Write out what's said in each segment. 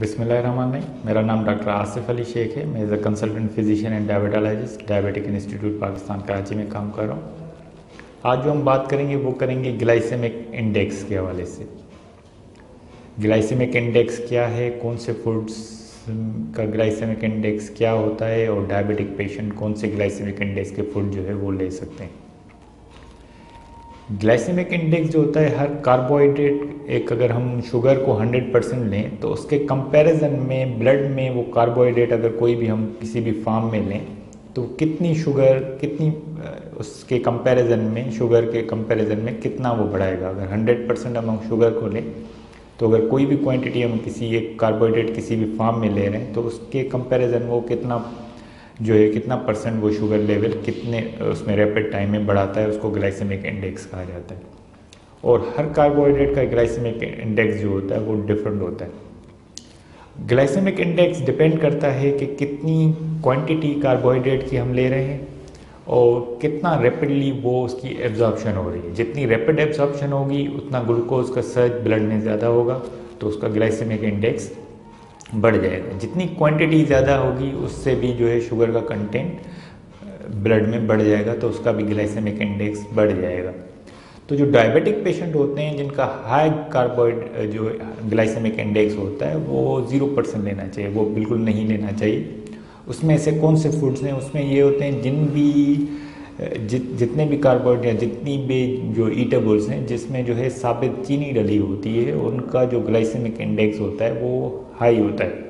बिस्मिल्लाहिर्रहमानिर्रहीम। मेरा नाम डॉक्टर आसिफ अली शेख है। मैं as a consultant physician and diabetologist diabetic institute Pakistan Karachi में काम कर रहा हूँ। आज जो हम बात करेंगे वो करेंगे ग्लाइसेमिक इंडेक्स के हवाले से। ग्लाइसेमिक इंडेक्स क्या है, कौन से फूड्स का ग्लाइसेमिक इंडेक्स क्या होता है और डायबिटिक पेशेंट कौन से ग्लाइसेमिक इंडेक्स के फूड जो है वो ले सकते हैं। ग्लाइसेमिक इंडेक्स जो होता है, हर कार्बोहाइड्रेट एक अगर हम शुगर को 100% लें तो उसके कंपैरिजन में ब्लड में वो कार्बोहाइड्रेट अगर कोई भी हम किसी भी फॉर्म में लें तो कितनी शुगर कितनी उसके कंपैरिजन में शुगर के कंपैरिजन में कितना वो बढ़ाएगा। अगर 100% हम शुगर को लें तो अगर कोई भी क्वांटिटी हम किसी एक कार्बोहाइड्रेट किसी भी फॉर्म में ले रहे हैं तो उसके कंपैरिजन वो कितना जो है कितना परसेंट वो शुगर लेवल कितने उसमें रैपिड टाइम में बढ़ाता है, उसको ग्लाइसेमिक इंडेक्स कहा जाता है। और हर कार्बोहाइड्रेट का ग्लाइसेमिक इंडेक्स जो होता है वो डिफरेंट होता है। ग्लाइसेमिक इंडेक्स डिपेंड करता है कि कितनी क्वांटिटी कार्बोहाइड्रेट की हम ले रहे हैं और कितना रैपिडली वो उसकी एब्जॉर्प्शन हो रही है। जितनी रैपिड एब्जॉर्प्शन होगी उतना ग्लूकोज का सर्च ब्लड में ज़्यादा होगा तो उसका ग्लाइसेमिक इंडेक्स बढ़ जाएगा। जितनी क्वांटिटी ज़्यादा होगी उससे भी जो है शुगर का कंटेंट ब्लड में बढ़ जाएगा तो उसका भी ग्लाइसेमिक इंडेक्स बढ़ जाएगा। तो जो डायबिटिक पेशेंट होते हैं जिनका हाई कार्बोहाइड्रेट जो ग्लाइसेमिक इंडेक्स होता है वो 0% लेना चाहिए, वो बिल्कुल नहीं लेना चाहिए। उसमें ऐसे कौन से फूड्स हैं, उसमें ये होते हैं जितने भी कार्बोहाइड्रेट जितनी भी जो ईटेबल्स हैं जिसमें जो है साबित चीनी डली होती है उनका जो ग्लाइसेमिक इंडेक्स होता है वो हाई होता है।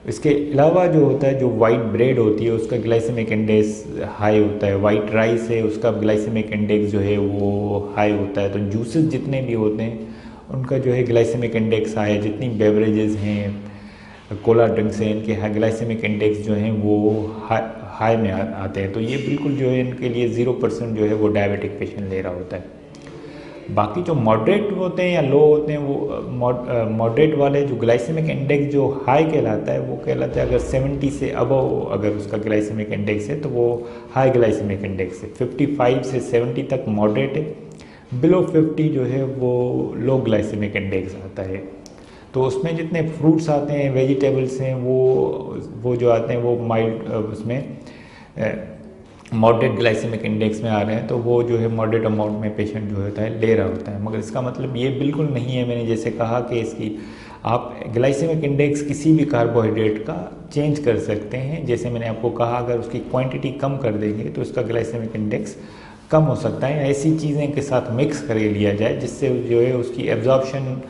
इसके अलावा जो होता है जो वाइट ब्रेड होती है उसका ग्लाइसेमिक इंडेक्स हाई होता है। वाइट राइस है उसका ग्लाइसेमिक इंडेक्स जो है वो हाई होता है। तो जूसेस जितने भी होते हैं उनका जो है ग्लाइसेमिक इंडेक्स हाई है। जितनी बेवरेजेस हैं कोला ड्रिंक्स हैं इनके ग्लाइसेमिक इंडेक्स जो हैं वो हाई में आते हैं। तो ये बिल्कुल जो है इनके लिए 0% जो है वो डायबिटिक पेशेंट ले रहा होता है। बाकी जो मॉडरेट होते हैं या लो होते हैं वो मॉडरेट वाले जो ग्लाइसेमिक इंडेक्स जो हाई कहलाता है वो कहलाता है अगर 70 से अबव अगर उसका ग्लाइसेमिक इंडेक्स है तो वो हाई ग्लाइसेमिक इंडेक्स है। 55 से 70 तक मॉडरेट है, बिलो 50 जो है वो लो ग्लाइसेमिक इंडेक्स आता है। तो उसमें जितने फ्रूट्स आते हैं वेजिटेबल्स हैं वो जो आते हैं वो माइल्ड उसमें मॉडरेट ग्लाइसेमिक इंडेक्स में आ रहे हैं तो वो जो है मॉडरेट अमाउंट में पेशेंट जो होता है ले रहा होता है। मगर इसका मतलब ये बिल्कुल नहीं है, मैंने जैसे कहा कि इसकी आप ग्लाइसेमिक इंडेक्स किसी भी कार्बोहाइड्रेट का चेंज कर सकते हैं। जैसे मैंने आपको कहा अगर उसकी क्वांटिटी कम कर देंगे तो उसका ग्लाइसेमिक इंडेक्स कम हो सकता है। ऐसी चीज़ें के साथ मिक्स कर लिया जाए जिससे जो है उसकी एब्जॉर्प्शन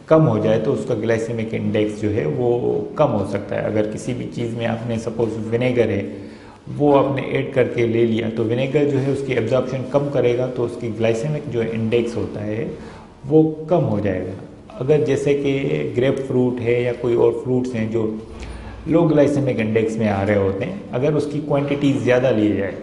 कम हो जाए तो उसका ग्लाइसेमिक इंडेक्स जो है वो कम हो सकता है। अगर किसी भी चीज़ में आपने सपोज विनेगर है वो आपने ऐड करके ले लिया तो विनेगर जो है उसकी एब्जॉर्प्शन कम करेगा तो उसकी ग्लाइसेमिक जो इंडेक्स होता है वो कम हो जाएगा। अगर जैसे कि ग्रेप फ्रूट है या कोई और फ्रूट्स हैं जो लो ग्लाइसेमिक इंडेक्स में आ रहे होते हैं, अगर उसकी क्वांटिटी ज़्यादा ली जाए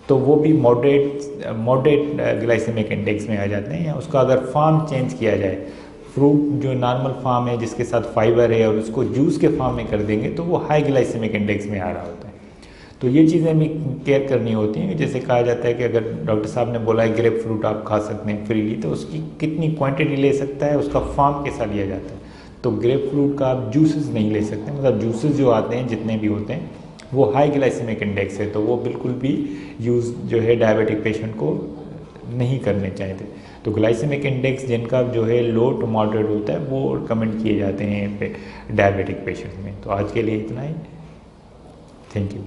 तो वो भी मॉडरेट ग्लाइसेमिक इंडेक्स में आ जाते हैं। या उसका अगर फॉर्म चेंज किया जाए, फ्रूट जो नॉर्मल फॉर्म है जिसके साथ फाइबर है और उसको जूस के फॉर्म में कर देंगे तो वो हाई ग्लाइसेमिक इंडेक्स में आ रहा होता है। तो ये चीज़ें भी केयर करनी होती हैं। जैसे कहा जाता है कि अगर डॉक्टर साहब ने बोला है ग्रेप फ्रूट आप खा सकते हैं फ्रीली तो उसकी कितनी क्वांटिटी ले सकता है, उसका फॉर्म कैसा लिया जाता है। तो ग्रेप फ्रूट का आप जूसेस नहीं ले सकते, मतलब जूसेस जो आते हैं जितने भी होते हैं वो हाई ग्लाइसेमिक इंडेक्स है तो वो बिल्कुल भी यूज़ जो है डायबिटिक पेशेंट को नहीं करने चाहिए। तो ग्लाइसेमिक इंडेक्स जिनका जो है लो टू मॉडरेट होता है वो रिकमेंड किए जाते हैं डायबिटिक पेशेंट में। तो आज के लिए इतना ही, थैंक यू।